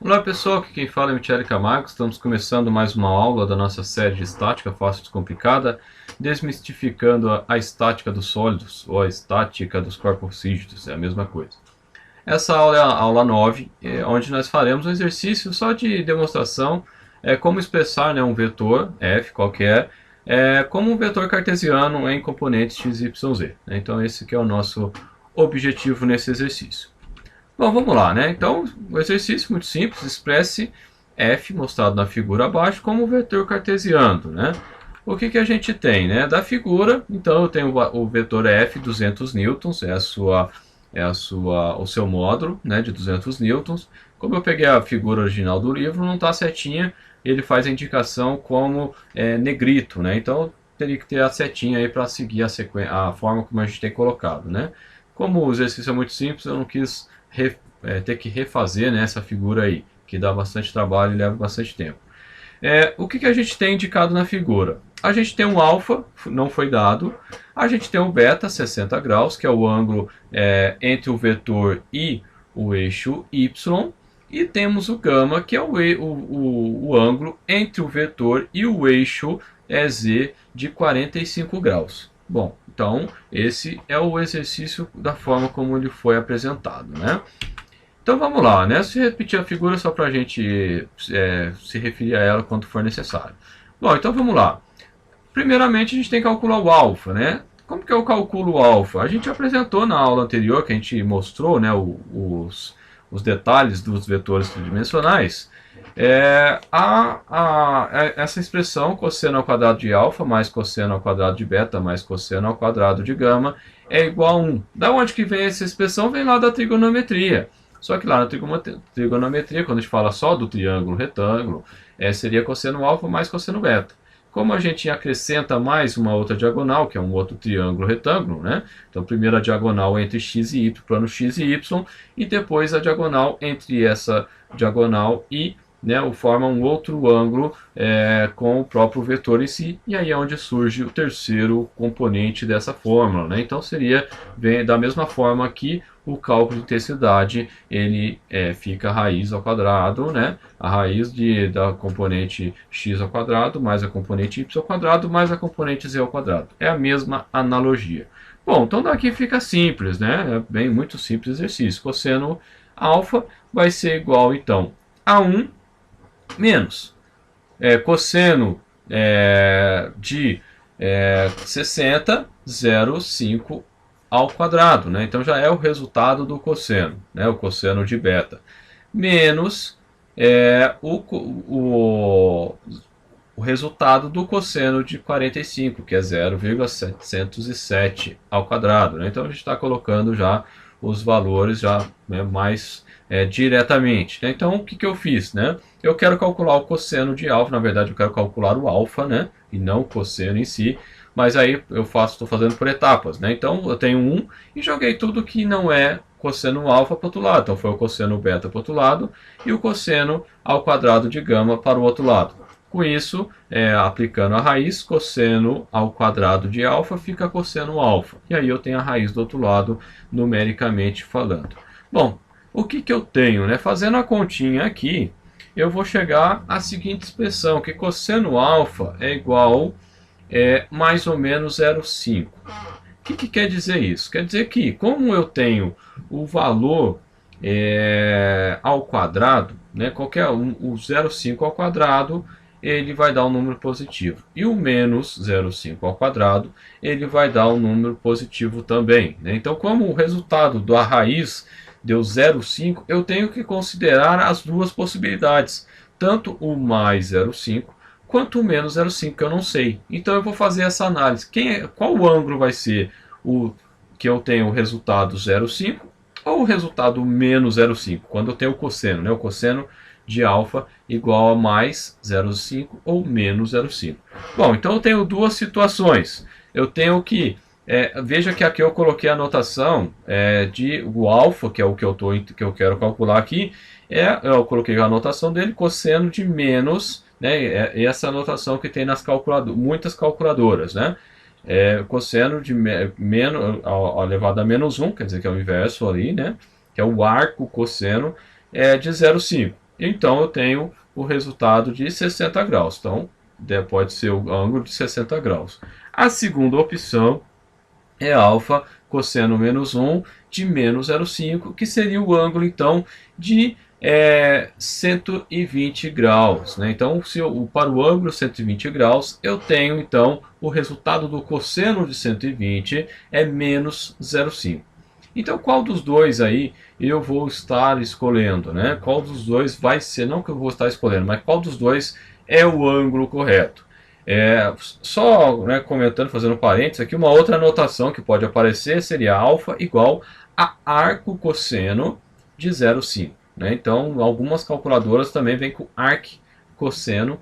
Olá pessoal, aqui quem fala é Michele Camargo. Estamos começando mais uma aula da nossa série de estática fácil e descomplicada, desmistificando a estática dos sólidos ou a estática dos corpos rígidos, é a mesma coisa. Essa aula é a aula 9, onde nós faremos um exercício só de demonstração, como expressar, né, um vetor f qualquer, como um vetor cartesiano em componentes x, y, z. Então esse que é o nosso objetivo nesse exercício. Bom, vamos lá, né? Então, o exercício muito simples, expresse f, mostrado na figura abaixo, como vetor cartesiano, né? O que a gente tem, né? Da figura, então eu tenho o vetor f, 200 newtons, o seu módulo, né, de 200 newtons. Como eu peguei a figura original do livro, não está certinha, ele faz a indicação como negrito, né? Então, teria que ter a setinha aí para seguir a forma como a gente tem colocado, né? Como o exercício é muito simples, eu não quis ter que refazer, né, essa figura aí, que dá bastante trabalho e leva bastante tempo. O que a gente tem indicado na figura? A gente tem um alfa, não foi dado. A gente tem o beta, 60 graus, que é o ângulo entre o vetor e o eixo y. E temos o gama, que é o ângulo entre o vetor e o eixo z de 45 graus. Bom, então esse é o exercício da forma como ele foi apresentado, né? Então vamos lá, né? Se repetir a figura só para a gente se referir a ela quando for necessário. Bom, então vamos lá. Primeiramente a gente tem que calcular o alfa, né? Como que eu calculo o alfa? A gente apresentou na aula anterior, que a gente mostrou, né, os detalhes dos vetores tridimensionais. Essa expressão cosseno ao quadrado de alfa mais cosseno ao quadrado de beta mais cosseno ao quadrado de gama é igual a 1. Da onde que vem essa expressão? Vem lá da trigonometria. Só que lá na trigonometria, quando a gente fala só do triângulo retângulo, seria cosseno alfa mais cosseno beta. Como a gente acrescenta mais uma outra diagonal, que é um outro triângulo retângulo, né? Então, primeiro a diagonal entre x e y, plano x e y, e depois a diagonal entre essa diagonal e, né, forma um outro ângulo com o próprio vetor em si, e aí é onde surge o terceiro componente dessa fórmula, né? Então seria da mesma forma que o cálculo de intensidade ele fica a raiz ao quadrado, né? A raiz da componente x ao quadrado mais a componente y ao quadrado mais a componente z ao quadrado. É a mesma analogia. Bom, então daqui fica simples, né? É bem muito simples exercício. Cosseno alfa vai ser igual então a 1 menos cosseno de 60, 0,5 ao quadrado, né? Então já é o resultado do cosseno, né? O cosseno de beta, menos o resultado do cosseno de 45, que é 0,707 ao quadrado, né? Então a gente está colocando já os valores já, né, mais diretamente, né? Então o que eu fiz, né? Eu quero calcular o cosseno de alfa, na verdade eu quero calcular o alfa, né? E não o cosseno em si, mas aí eu estou fazendo por etapas, né? Então eu tenho 1 e joguei tudo que não é cosseno alfa para o outro lado. Então foi o cosseno beta para o outro lado e o cosseno ao quadrado de gama para o outro lado. Com isso, aplicando a raiz, cosseno ao quadrado de alfa fica cosseno alfa. E aí eu tenho a raiz do outro lado, numericamente falando. Bom, o que eu tenho, né? Fazendo a continha aqui, eu vou chegar à seguinte expressão, que cosseno alfa é igual mais ou menos 0,5. O que quer dizer isso? Quer dizer que, como eu tenho o valor ao quadrado, né, qualquer o 0,5 ao quadrado, ele vai dar um número positivo. E o menos 0,5 ao quadrado, ele vai dar um número positivo também, né? Então, como o resultado da raiz deu 0,5, eu tenho que considerar as duas possibilidades, tanto o mais 0,5 quanto o menos 0,5, que eu não sei. Então eu vou fazer essa análise. Qual o ângulo vai ser o que eu tenho o resultado 0,5 ou o resultado menos 0,5? Quando eu tenho o cosseno, né? O cosseno de alfa igual a mais 0,5 ou menos 0,5. Bom, então eu tenho duas situações. Eu tenho que veja que aqui eu coloquei a notação de o alfa, que é o que eu quero calcular aqui, eu coloquei a anotação dele, cosseno de menos, né, essa anotação que tem nas muitas calculadoras, né? Cosseno de menos elevado a menos 1, quer dizer que é o inverso ali, né? Que é o arco cosseno de 0,5. então eu tenho o resultado de 60 graus. Então, pode ser o ângulo de 60 graus. A segunda opção é alfa cosseno menos 1 de menos 0,5, que seria o ângulo, então, de 120 graus. Né? Então, para o ângulo 120 graus, eu tenho, então, o resultado do cosseno de 120 é menos 0,5. Então, qual dos dois aí eu vou estar escolhendo? Né? Qual dos dois vai ser, não que eu vou estar escolhendo, mas qual dos dois é o ângulo correto? Só, né, comentando, fazendo parênteses aqui, uma outra anotação que pode aparecer seria alfa igual a arco cosseno de 0,5. Né? Então, algumas calculadoras também vêm com arc cosseno.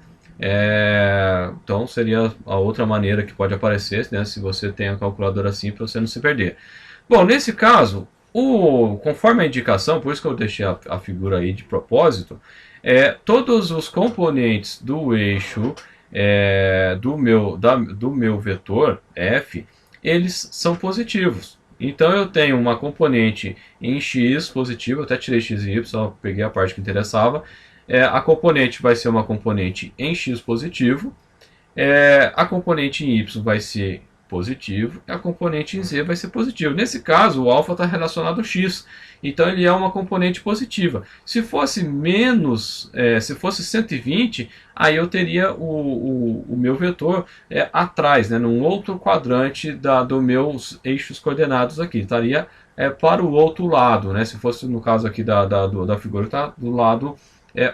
Então, seria a outra maneira que pode aparecer, né, se você tem a calculadora assim, para você não se perder. Bom, nesse caso, conforme a indicação, por isso que eu deixei a figura aí de propósito, todos os componentes do eixo do meu vetor f, eles são positivos. Então eu tenho uma componente em x positivo, eu até tirei x e y, só peguei a parte que interessava. A componente vai ser uma componente em x positivo, a componente em y vai ser positivo, e a componente em z vai ser positivo. Nesse caso, o alfa está relacionado ao x, então ele é uma componente positiva. Se fosse se fosse 120, aí eu teria o meu vetor atrás, né, num outro quadrante dos meus eixos coordenados aqui. Estaria para o outro lado, né, se fosse no caso aqui da figura, está do lado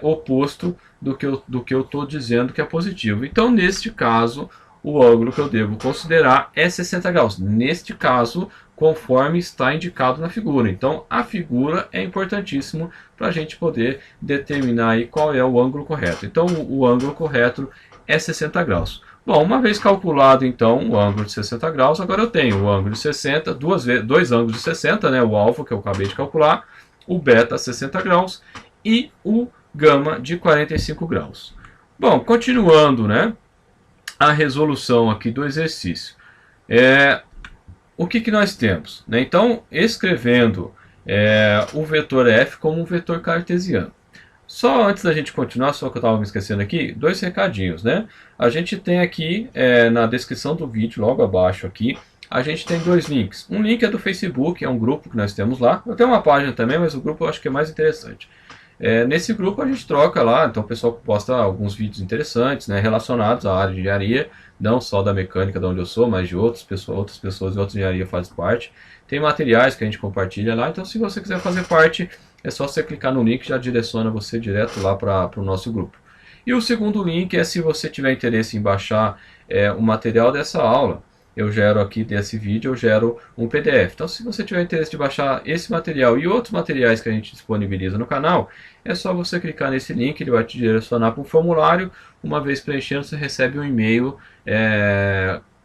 oposto do que eu estou dizendo que é positivo. Então, neste caso, o ângulo que eu devo considerar é 60 graus. Neste caso, conforme está indicado na figura. Então, a figura é importantíssimo para a gente poder determinar aí qual é o ângulo correto. Então, o ângulo correto é 60 graus. Bom, uma vez calculado, então, o ângulo de 60 graus, agora eu tenho o ângulo de 60, dois ângulos de 60, né, o alfa, que eu acabei de calcular, o beta, 60 graus, e o gama, de 45 graus. Bom, continuando, né, a resolução aqui do exercício. O que nós temos? Né? Então, escrevendo o vetor f como um vetor cartesiano. Só antes da gente continuar, só que eu estava me esquecendo aqui, dois recadinhos. Né? A gente tem aqui, na descrição do vídeo, logo abaixo aqui, a gente tem dois links. Um link é do Facebook, é um grupo que nós temos lá. Eu tenho uma página também, mas o grupo eu acho que é mais interessante. Nesse grupo a gente troca lá, então o pessoal posta alguns vídeos interessantes, né, relacionados à área de engenharia, não só da mecânica de onde eu sou, mas de outras pessoas de outra engenharia fazem parte. Tem materiais que a gente compartilha lá, então se você quiser fazer parte, é só você clicar no link que já direciona você direto lá para o nosso grupo. E o segundo link é se você tiver interesse em baixar o material dessa aula. Eu gero aqui desse vídeo, eu gero um PDF. Então, se você tiver interesse de baixar esse material e outros materiais que a gente disponibiliza no canal, é só você clicar nesse link, ele vai te direcionar para um formulário. Uma vez preenchendo, você recebe um e-mail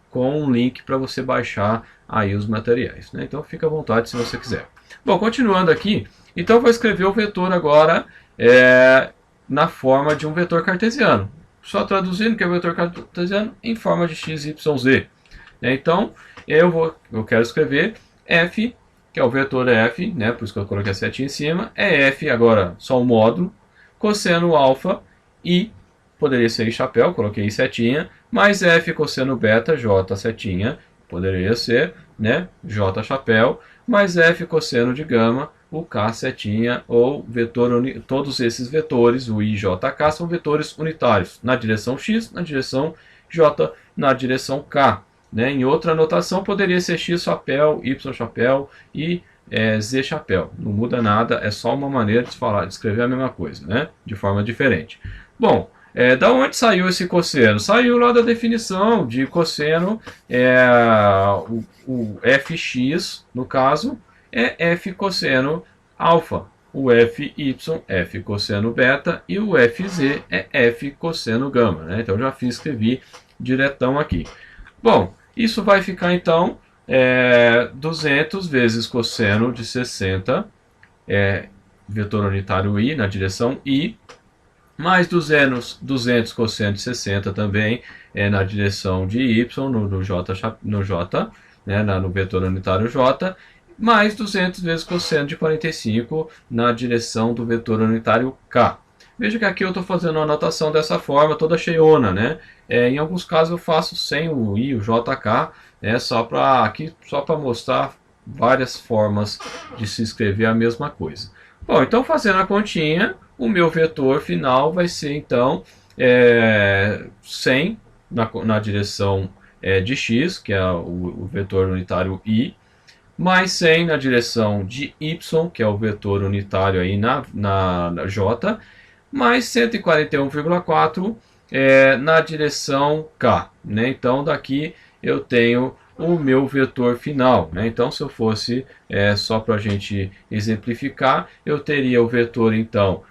com um link para você baixar aí os materiais. Né? Então, fica à vontade se você quiser. Bom, continuando aqui, então eu vou escrever o vetor agora na forma de um vetor cartesiano. Só traduzindo que é o vetor cartesiano em forma de x, y, z. Então, eu quero escrever f, que é o vetor f, né, por isso que eu coloquei a setinha em cima, é f, agora só um módulo, cosseno alfa, e, poderia ser i chapéu, coloquei i setinha, mais f cosseno beta, j setinha, poderia ser, né, j chapéu, mais f cosseno de gama, o k setinha, ou todos esses vetores, o i, j, k, são vetores unitários, na direção x, na direção j, na direção k. Né? Em outra anotação poderia ser x chapéu, y chapéu e z chapéu. Não muda nada, é só uma maneira de escrever a mesma coisa, né? De forma diferente. Bom, da onde saiu esse cosseno? Saiu lá da definição de cosseno, o fx, no caso, é f cosseno alfa. O fy, f cosseno beta, e o fz é f cosseno gama. Né? Então já escrevi diretão aqui. Bom, isso vai ficar então 200 vezes cosseno de 60, vetor unitário i na direção i, mais 200 cosseno de 60 também na direção de y, no j, né, no vetor unitário j, mais 200 vezes cosseno de 45 na direção do vetor unitário k. Veja que aqui eu estou fazendo a anotação dessa forma, toda cheiona, né? Em alguns casos eu faço sem o I, o JK, né? Só para mostrar várias formas de se escrever a mesma coisa. Bom, então fazendo a continha, o meu vetor final vai ser então 100 na direção de x, que é o vetor unitário I, mais 100 na direção de y, que é o vetor unitário aí na j, mais 141,4 na direção k. Né? Então daqui eu tenho o meu vetor final. Né? Então se eu fosse, só para a gente exemplificar, eu teria o vetor então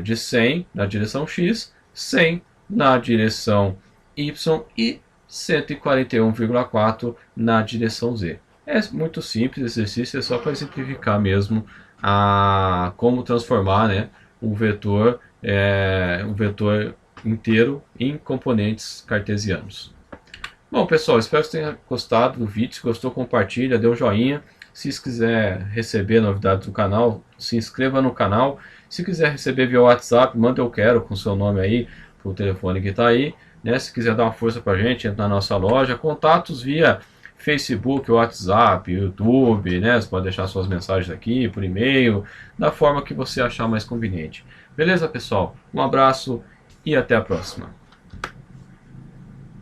de 100 na direção x, 100 na direção y e 141,4 na direção z. É muito simples, esse exercício é só para exemplificar mesmo como transformar, né, um vetor inteiro em componentes cartesianos. Bom, pessoal, espero que vocês tenham gostado do vídeo. Se gostou, compartilha, dê um joinha. Se quiser receber novidades do canal, se inscreva no canal. Se quiser receber via WhatsApp, manda eu quero com seu nome aí, pro telefone que está aí. Né? Se quiser dar uma força para a gente, entra na nossa loja. Contatos via Facebook, WhatsApp, YouTube, né? Você pode deixar suas mensagens aqui por e-mail, da forma que você achar mais conveniente. Beleza, pessoal? Um abraço e até a próxima.